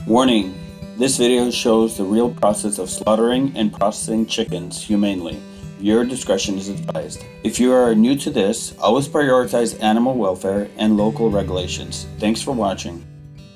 Warning, this video shows the real process of slaughtering and processing chickens humanely. Viewer discretion is advised. If you are new to this, always prioritize animal welfare and local regulations. Thanks for watching.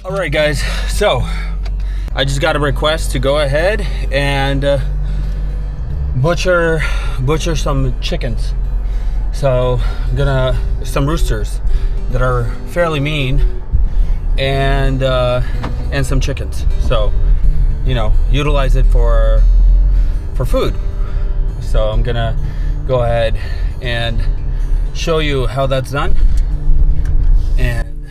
Alright guys, so I just got a request to go ahead and butcher some chickens. So I'm gonna, some roosters that are fairly mean, and some chickens. So, you know, utilize it for food. So I'm gonna go ahead and show you how that's done and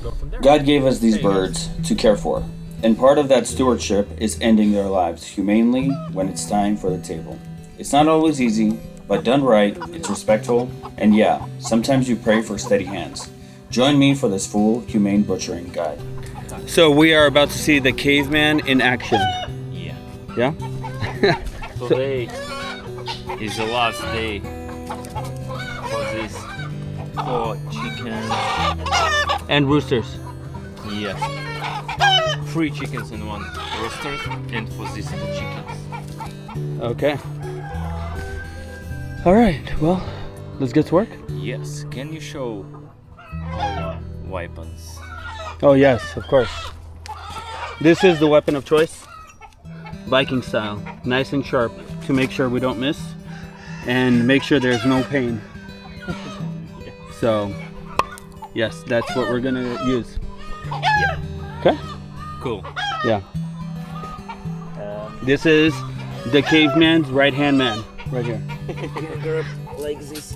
go from there. God gave us these birds to care for, and part of that stewardship is ending their lives humanely when it's time for the table. It's not always easy, but done right, it's respectful, and yeah, sometimes you pray for steady hands. Join me for this full humane butchering guide. So we are about to see the caveman in action. Yeah. Yeah? Today is the last day for this, for chickens. And roosters. Yes. 3 chickens and 1 roosters, and for these 2 chickens. Okay. Alright, well, let's get to work. Yes. Can you show our weapons? Oh yes, of course. This is the weapon of choice. Viking style. Nice and sharp to make sure we don't miss and make sure there's no pain. So, yes, that's what we're gonna use. Yeah. Okay? Cool. Yeah. This is the caveman's right-hand man, right here. Grab like this.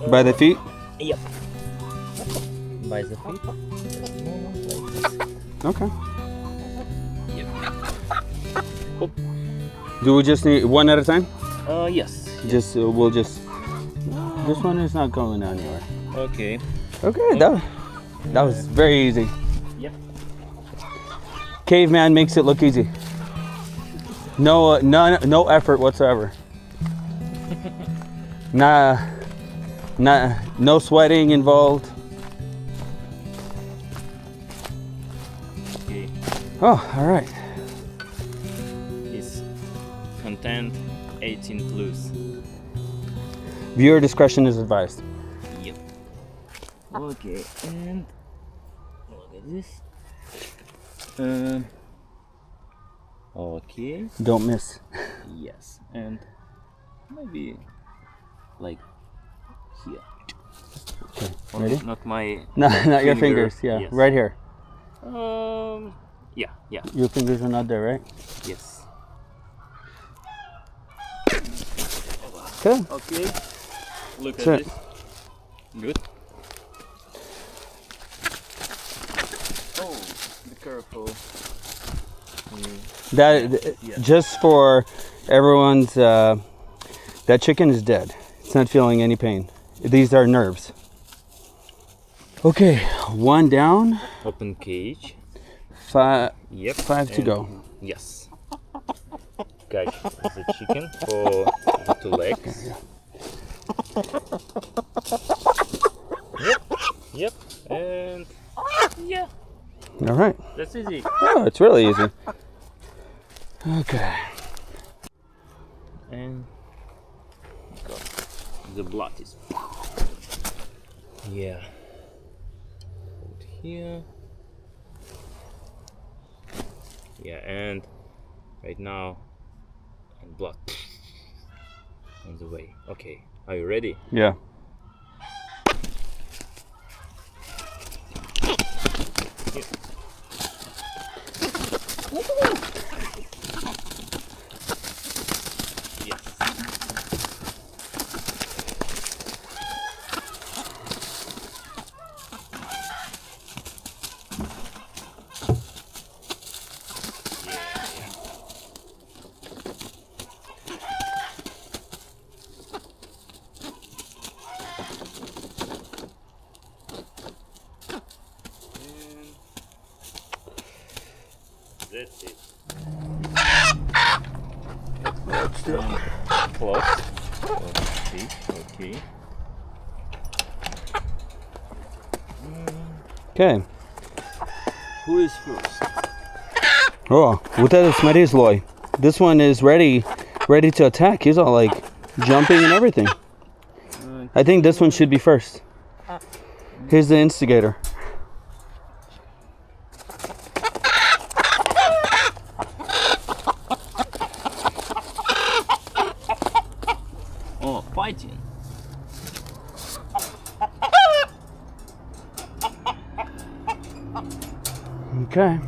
By the feet? Yep. By the feet. Okay. Yep. Do we just need one at a time? Yes. Just, we'll just, this one is not going anywhere. Okay. Okay, that was very easy. Yep. Caveman makes it look easy. No effort whatsoever. No sweating involved. Okay. Oh, all right. It's content 18 plus. Viewer discretion is advised. Yep. Okay, and look at this. Okay. Don't miss. Yes, and maybe like here. Okay, ready? Not my. No, not your finger. fingers. Yeah, Yes. right here. Yeah. Your fingers are not there, right? Yes. Okay. Okay. Look at That's it. this. Good. Oh, be careful. That Yeah. just for everyone's. That chicken is dead. It's not feeling any pain. These are nerves. Okay, 1 down. Open cage. 5. Yep. 5 to and- go. Yes. Catch the chicken for the 2 legs. Yep. And yeah, All right. that's easy. Oh, it's really easy. Okay. And God, the blood is. Yeah. Put here. Yeah, and right now, and blood on the way. Okay, are you ready? Yeah. Here. Yes. That's it. Close. Okay, okay. Okay. Who is first? Oh, вот этот, смотри, злой. This one is ready to attack. He's all like jumping and everything. I think this one should be first. Here's the instigator. Oh, fighting. Okay.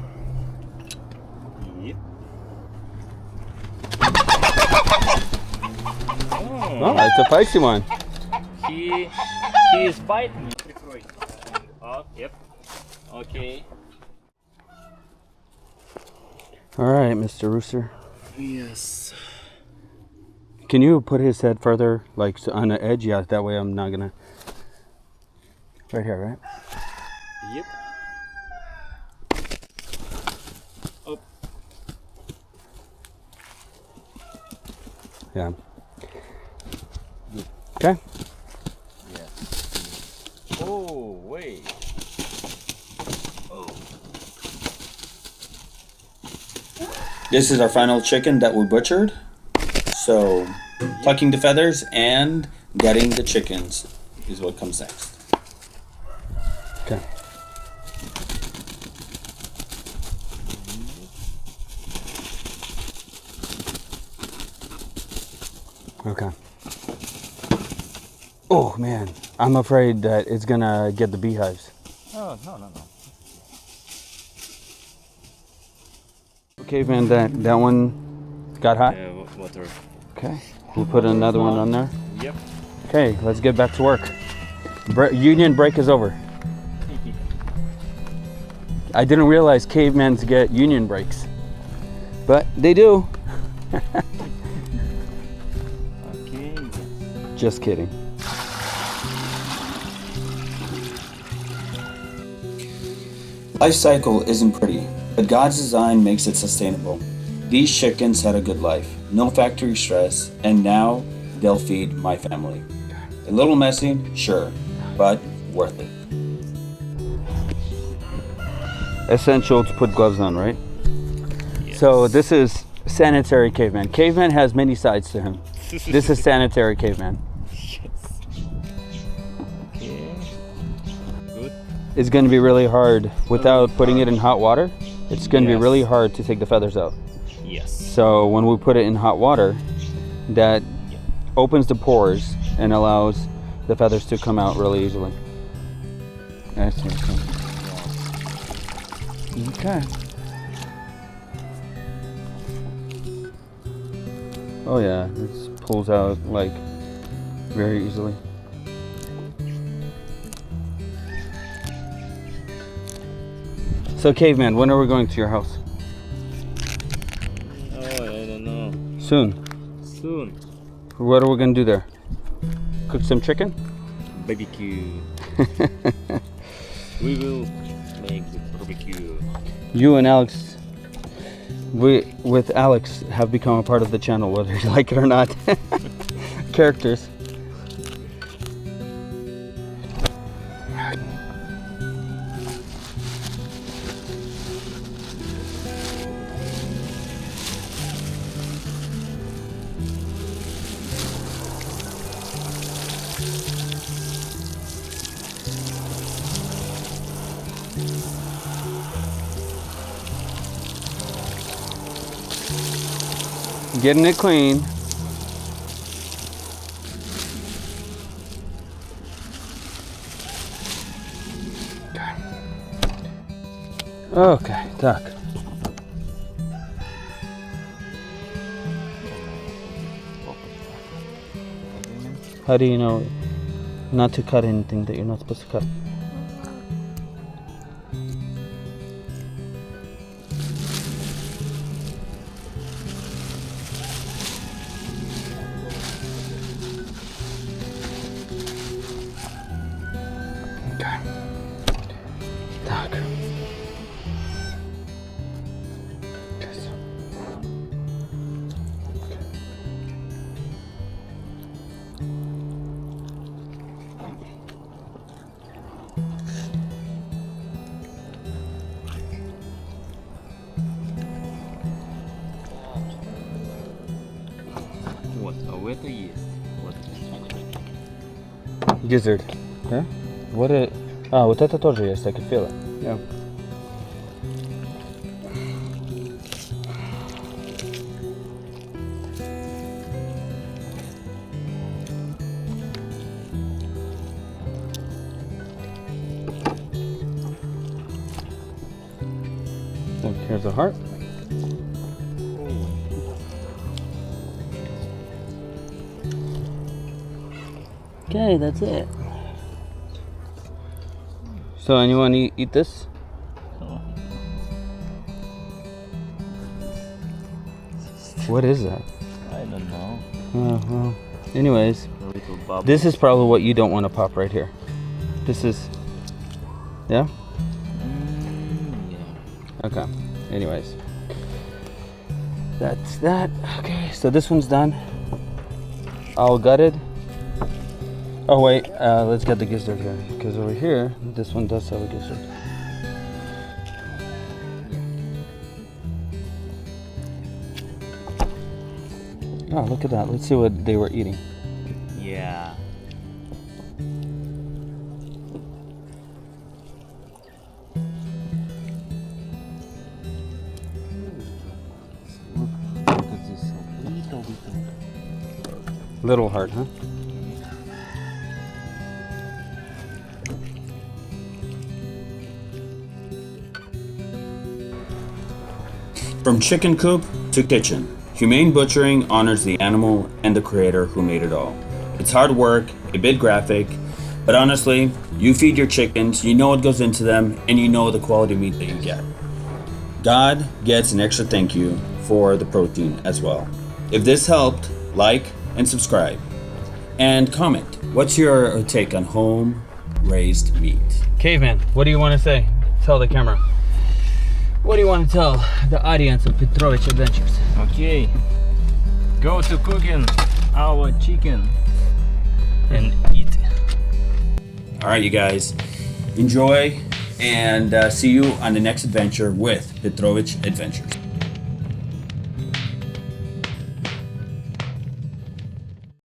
Yep. Oh, it's a feisty one. He is fighting. Oh, yep. Okay. All right, Mr. Rooster. Yes. Can you put his head further, like on the edge? Yeah, that way I'm not gonna. Right here, right? Yep. Oh. Yeah. Okay. Yeah. Oh, wait. Oh. This is our final chicken that we butchered. So, plucking the feathers and gutting the chickens is what comes next. Okay. Okay. Oh man, I'm afraid that it's gonna get the beehives. Oh, no. Okay, man, that one got hot. Water. Okay, we'll put another one on there. Yep. Okay, let's get back to work. Union break is over. I didn't realize cavemans get union breaks, but they do. Okay. Just kidding. Life cycle isn't pretty, but God's design makes it sustainable. These chickens had a good life, no factory stress, and now they'll feed my family. A little messy, sure, but worth it. Essential to put gloves on, right? Yes. So this is sanitary caveman. Caveman has many sides to him. This is sanitary caveman. Yes. Okay. Good. It's going to be really hard without putting it in hot water. It's going to be Yes. really hard to take the feathers out. Yes. So when we put it in hot water, that opens the pores and allows the feathers to come out really easily. I see. Okay. Oh yeah, it pulls out like very easily. So caveman, when are we going to your house? Oh, I don't know. Soon. Soon. What are we gonna do there? Cook some chicken? Barbecue. We will make the barbecue. You and Alex, with Alex, have become a part of the channel, whether you like it or not. Characters. Getting it clean. Okay, так. How do you know not to cut anything that you're not supposed to cut? Okay. Так. Сейчас. это есть. Вот. Gizzard. Yeah? What it? Ah, вот это тоже есть. I can feel it. Yeah. So here's a heart. Okay, that's it. So anyone eat this? What is that? I don't know. Oh, well. Anyways, A little bubble. this is probably what you don't want to pop right here. This is, yeah? Yeah. Okay. Anyways, that's that. Okay, so this one's done. All gutted. Oh wait, let's get the gizzard here, because over here, this one does have a gizzard. Oh, look at that. Let's see what they were eating. Yeah. Look at this little bit. Little heart, huh? From chicken coop to kitchen, humane butchering honors the animal and the creator who made it all. It's hard work, a bit graphic, but honestly, you feed your chickens, you know what goes into them, and you know the quality meat that you get. God gets an extra thank you for the protein as well. If this helped, like and subscribe. And comment, what's your take on home-raised meat? Caveman, what do you want to say? Tell the camera. What do you want to tell the audience of Petrovich Adventures? Okay. Go to cooking our chicken and eat. All right, you guys, enjoy and see you on the next adventure with Petrovich Adventures.